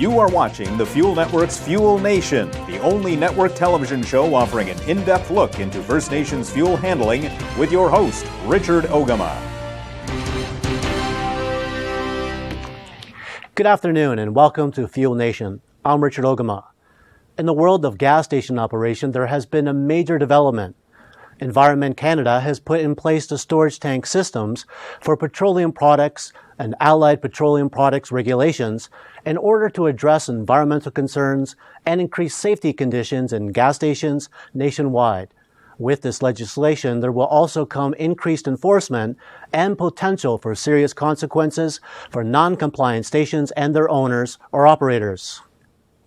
You are watching the Fuel Network's Fuel Nation, the only network television show offering an in-depth look into First Nations fuel handling with your host, Richard Ogama. Good afternoon and welcome to Fuel Nation. I'm Richard Ogama. In the world of gas station operation, there has been a major development. Environment Canada has put in place the storage tank systems for petroleum products and allied petroleum products regulations in order to address environmental concerns and increase safety conditions in gas stations nationwide. With this legislation, there will also come increased enforcement and potential for serious consequences for non-compliant stations and their owners or operators.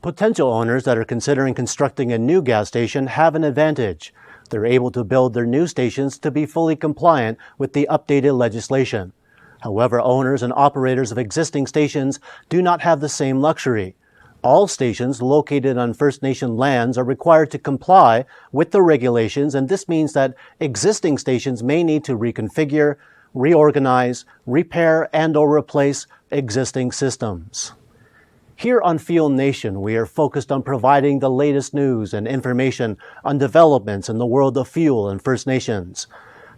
Potential owners that are considering constructing a new gas station have an advantage. They're able to build their new stations to be fully compliant with the updated legislation. However, owners and operators of existing stations do not have the same luxury. All stations located on First Nation lands are required to comply with the regulations, and this means that existing stations may need to reconfigure, reorganize, repair, and/or replace existing systems. Here on Fuel Nation, we are focused on providing the latest news and information on developments in the world of fuel and First Nations.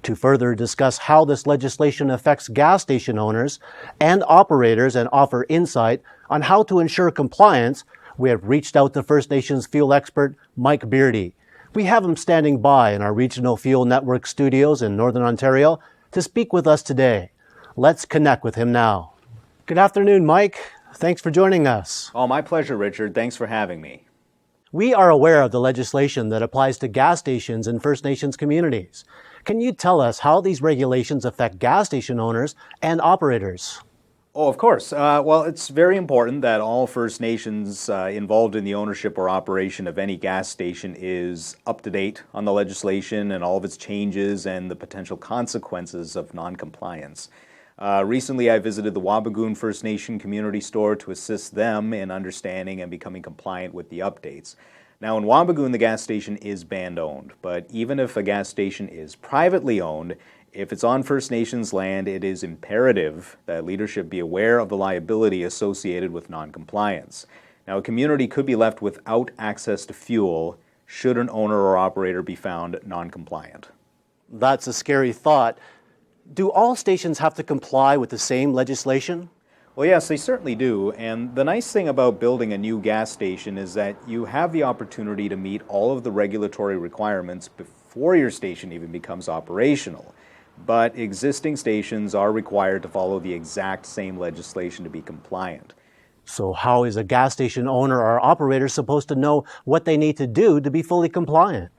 To further discuss how this legislation affects gas station owners and operators and offer insight on how to ensure compliance, we have reached out to First Nations fuel expert Mike Beardy. We have him standing by in our Regional Fuel Network studios in Northern Ontario to speak with us today. Let's connect with him now. Good afternoon, Mike. Thanks for joining us. Oh, my pleasure, Richard. Thanks for having me. We are aware of the legislation that applies to gas stations in First Nations communities. Can you tell us how these regulations affect gas station owners and operators? Oh, of course. Well, it's very important that all First Nations involved in the ownership or operation of any gas station is up to date on the legislation and all of its changes and the potential consequences of non-compliance. Recently, I visited the Wabigoon First Nation community store to assist them in understanding and becoming compliant with the updates. Now, in Wabigoon, the gas station is band-owned, but even if a gas station is privately owned, if it's on First Nations land, it is imperative that leadership be aware of the liability associated with non-compliance. Now, a community could be left without access to fuel should an owner or operator be found non-compliant. That's a scary thought. Do all stations have to comply with the same legislation? Well, yes, they certainly do. And the nice thing about building a new gas station is that you have the opportunity to meet all of the regulatory requirements before your station even becomes operational. But existing stations are required to follow the exact same legislation to be compliant. So how is a gas station owner or operator supposed to know what they need to do to be fully compliant?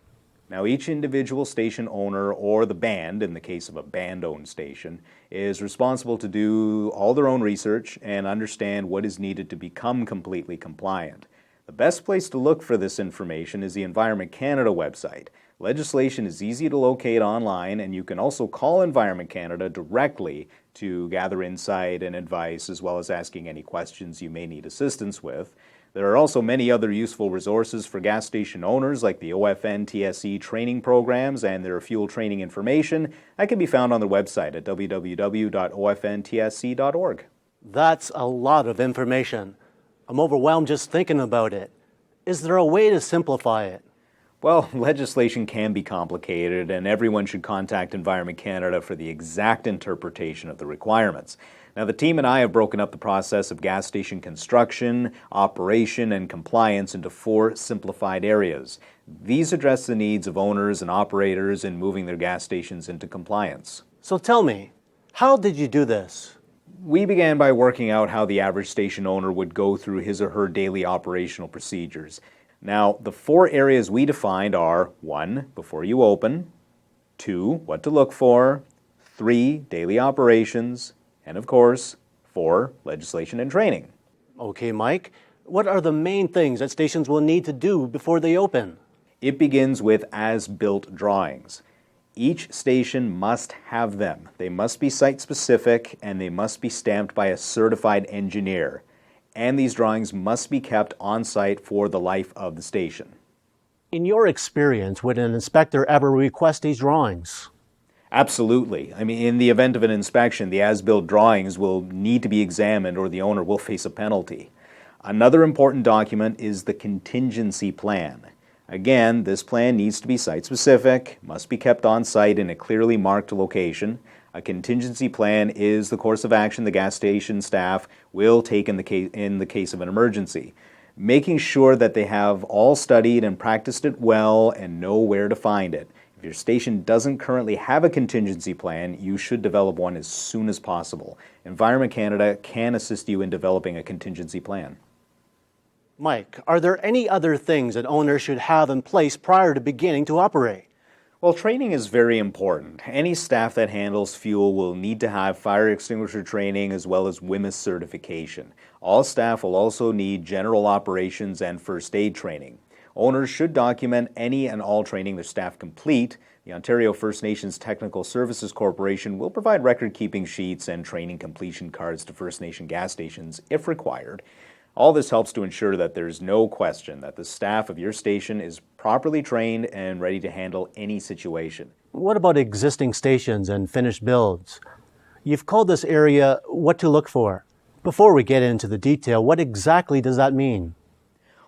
Now, each individual station owner or the band, in the case of a band-owned station, is responsible to do all their own research and understand what is needed to become completely compliant. The best place to look for this information is the Environment Canada website. Legislation is easy to locate online, and you can also call Environment Canada directly to gather insight and advice, as well as asking any questions you may need assistance with. There are also many other useful resources for gas station owners, like the OFN-TSE training programs and their fuel training information. That can be found on their website at www.ofntsc.org. That's a lot of information. I'm overwhelmed just thinking about it. Is there a way to simplify it? Well, legislation can be complicated, and everyone should contact Environment Canada for the exact interpretation of the requirements. Now, the team and I have broken up the process of gas station construction, operation, and compliance into 4 simplified areas. These address the needs of owners and operators in moving their gas stations into compliance. So tell me, how did you do this? We began by working out how the average station owner would go through his or her daily operational procedures. Now, the 4 areas we defined are 1, before you open, 2, what to look for, 3, daily operations, and of course, 4, legislation and training. Okay, Mike, what are the main things that stations will need to do before they open? It begins with as-built drawings. Each station must have them. They must be site-specific, and they must be stamped by a certified engineer. And these drawings must be kept on site for the life of the station. In your experience, would an inspector ever request these drawings? Absolutely. I mean, in the event of an inspection, the as-built drawings will need to be examined or the owner will face a penalty. Another important document is the contingency plan. Again, this plan needs to be site-specific, must be kept on site in a clearly marked location. A contingency plan is the course of action the gas station staff will take in the case of an emergency, making sure that they have all studied and practiced it well and know where to find it. If your station doesn't currently have a contingency plan, you should develop one as soon as possible. Environment Canada can assist you in developing a contingency plan. Mike, are there any other things an owner should have in place prior to beginning to operate? Well, training is very important. Any staff that handles fuel will need to have fire extinguisher training as well as WHMIS certification. All staff will also need general operations and first aid training. Owners should document any and all training their staff complete. The Ontario First Nations Technical Services Corporation will provide record-keeping sheets and training completion cards to First Nation gas stations if required. All this helps to ensure that there's no question that the staff of your station is properly trained and ready to handle any situation. What about existing stations and finished builds? You've called this area what to look for. Before we get into the detail, what exactly does that mean?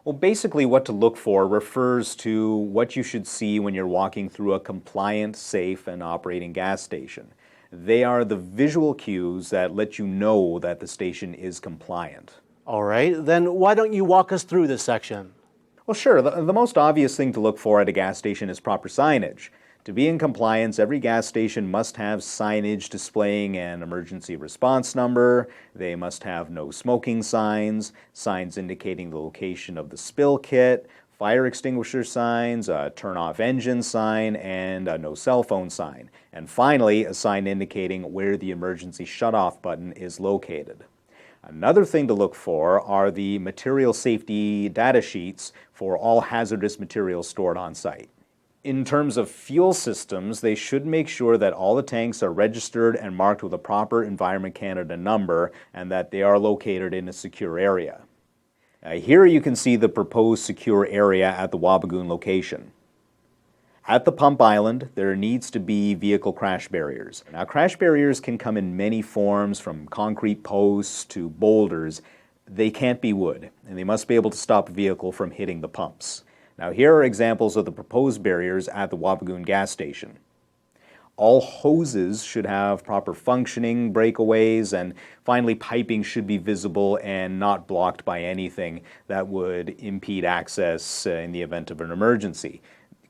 Well, basically what to look for refers to what you should see when you're walking through a compliant, safe, and operating gas station. They are the visual cues that let you know that the station is compliant. All right, then why don't you walk us through this section? Well, sure. The most obvious thing to look for at a gas station is proper signage. To be in compliance, every gas station must have signage displaying an emergency response number. They must have no smoking signs, signs indicating the location of the spill kit, fire extinguisher signs, a turn-off engine sign, and a no cell phone sign. And finally, a sign indicating where the emergency shutoff button is located. Another thing to look for are the material safety data sheets for all hazardous materials stored on site. In terms of fuel systems, they should make sure that all the tanks are registered and marked with a proper Environment Canada number and that they are located in a secure area. Here you can see the proposed secure area at the Wabigoon location. At the pump island, there needs to be vehicle crash barriers. Now, crash barriers can come in many forms, from concrete posts to boulders. They can't be wood, and they must be able to stop a vehicle from hitting the pumps. Now, here are examples of the proposed barriers at the Wabigoon gas station. All hoses should have proper functioning breakaways, and finally, piping should be visible and not blocked by anything that would impede access in the event of an emergency.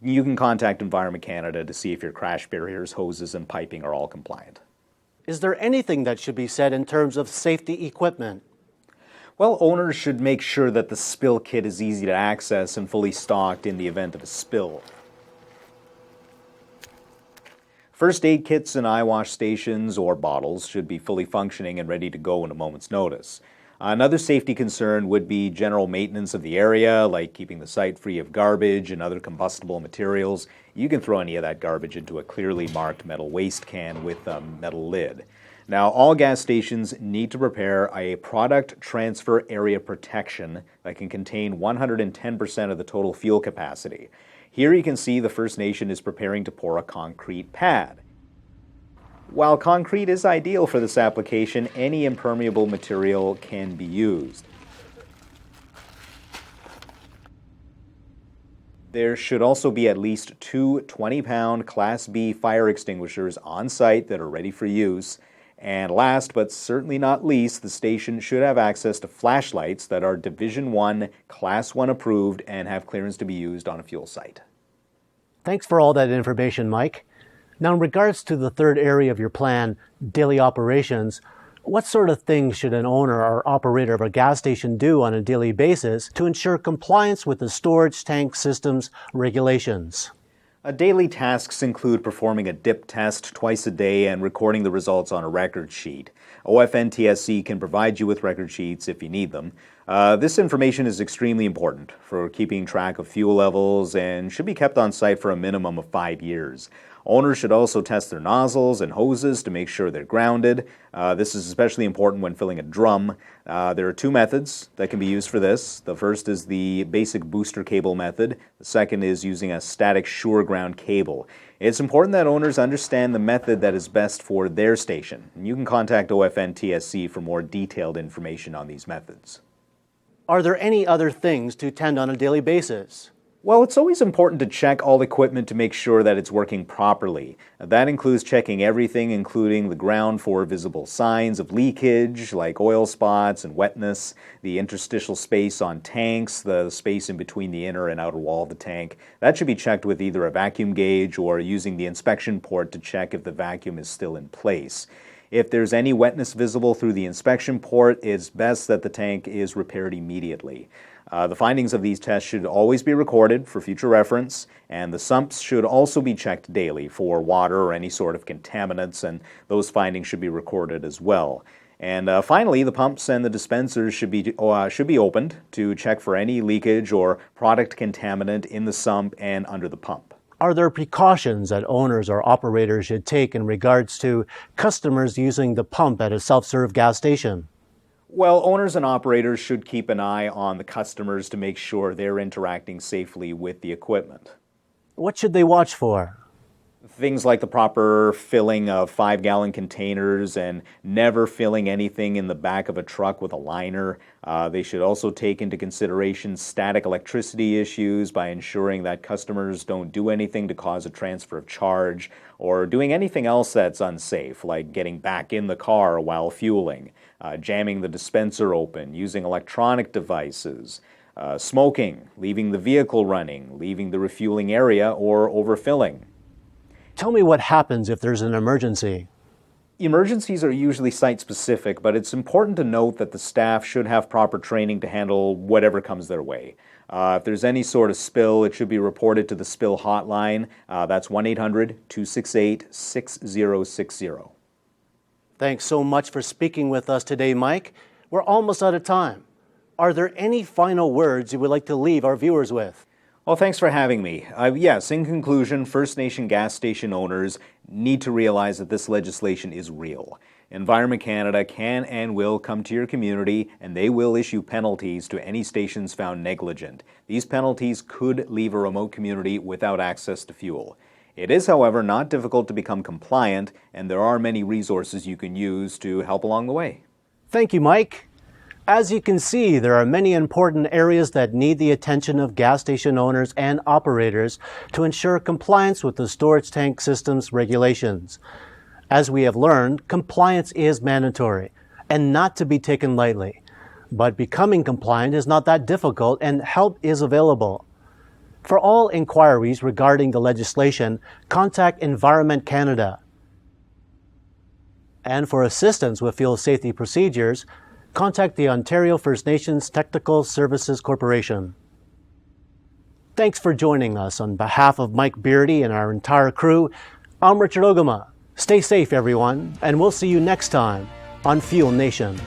You can contact Environment Canada to see if your crash barriers, hoses, and piping are all compliant. Is there anything that should be said in terms of safety equipment? Well, owners should make sure that the spill kit is easy to access and fully stocked in the event of a spill. First aid kits and eye wash stations or bottles should be fully functioning and ready to go in a moment's notice. Another safety concern would be general maintenance of the area, like keeping the site free of garbage and other combustible materials. You can throw any of that garbage into a clearly marked metal waste can with a metal lid. Now, all gas stations need to prepare a product transfer area protection that can contain 110% of the total fuel capacity. Here you can see the First Nation is preparing to pour a concrete pad. While concrete is ideal for this application, any impermeable material can be used. There should also be at least 2 20-pound Class B fire extinguishers on site that are ready for use. And last but certainly not least, the station should have access to flashlights that are Division 1, Class 1 approved and have clearance to be used on a fuel site. Thanks for all that information, Mike. Now, in regards to the third area of your plan, daily operations, what sort of things should an owner or operator of a gas station do on a daily basis to ensure compliance with the storage tank system's regulations? Daily tasks include performing a dip test twice a day and recording the results on a record sheet. OFNTSC can provide you with record sheets if you need them. This information is extremely important for keeping track of fuel levels and should be kept on site for a minimum of 5 years. Owners should also test their nozzles and hoses to make sure they're grounded. This is especially important when filling a drum. There are 2 methods that can be used for this. The first is the basic booster cable method. The second is using a static sure ground cable. It's important that owners understand the method that is best for their station. And you can contact OFNTSC for more detailed information on these methods. Are there any other things to tend on a daily basis? Well, it's always important to check all equipment to make sure that it's working properly. That includes checking everything, including the ground for visible signs of leakage, like oil spots and wetness, the interstitial space on tanks, the space in between the inner and outer wall of the tank. That should be checked with either a vacuum gauge or using the inspection port to check if the vacuum is still in place. If there's any wetness visible through the inspection port, it's best that the tank is repaired immediately. The findings of these tests should always be recorded for future reference, and the sumps should also be checked daily for water or any sort of contaminants, and those findings should be recorded as well. And finally, the pumps and the dispensers should be opened to check for any leakage or product contaminant in the sump and under the pump. Are there precautions that owners or operators should take in regards to customers using the pump at a self-serve gas station? Well, owners and operators should keep an eye on the customers to make sure they're interacting safely with the equipment. What should they watch for? Things like the proper filling of 5-gallon containers and never filling anything in the back of a truck with a liner. They should also take into consideration static electricity issues by ensuring that customers don't do anything to cause a transfer of charge or doing anything else that's unsafe, like getting back in the car while fueling, jamming the dispenser open, using electronic devices, smoking, leaving the vehicle running, leaving the refueling area, or overfilling. Tell me what happens if there's an emergency. Emergencies are usually site-specific, but it's important to note that the staff should have proper training to handle whatever comes their way. If there's any sort of spill, it should be reported to the spill hotline. That's 1-800-268-6060. Thanks so much for speaking with us today, Mike. We're almost out of time. Are there any final words you would like to leave our viewers with? Well, thanks for having me. Yes, in conclusion, First Nation gas station owners need to realize that this legislation is real. Environment Canada can and will come to your community, and they will issue penalties to any stations found negligent. These penalties could leave a remote community without access to fuel. It is, however, not difficult to become compliant, and there are many resources you can use to help along the way. Thank you, Mike. As you can see, there are many important areas that need the attention of gas station owners and operators to ensure compliance with the storage tank system's regulations. As we have learned, compliance is mandatory and not to be taken lightly. But becoming compliant is not that difficult, and help is available. For all inquiries regarding the legislation, contact Environment Canada. And for assistance with fuel safety procedures, contact the Ontario First Nations Technical Services Corporation. Thanks for joining us. On behalf of Mike Beardy and our entire crew, I'm Richard Ogama. Stay safe, everyone, and we'll see you next time on Fuel Nation.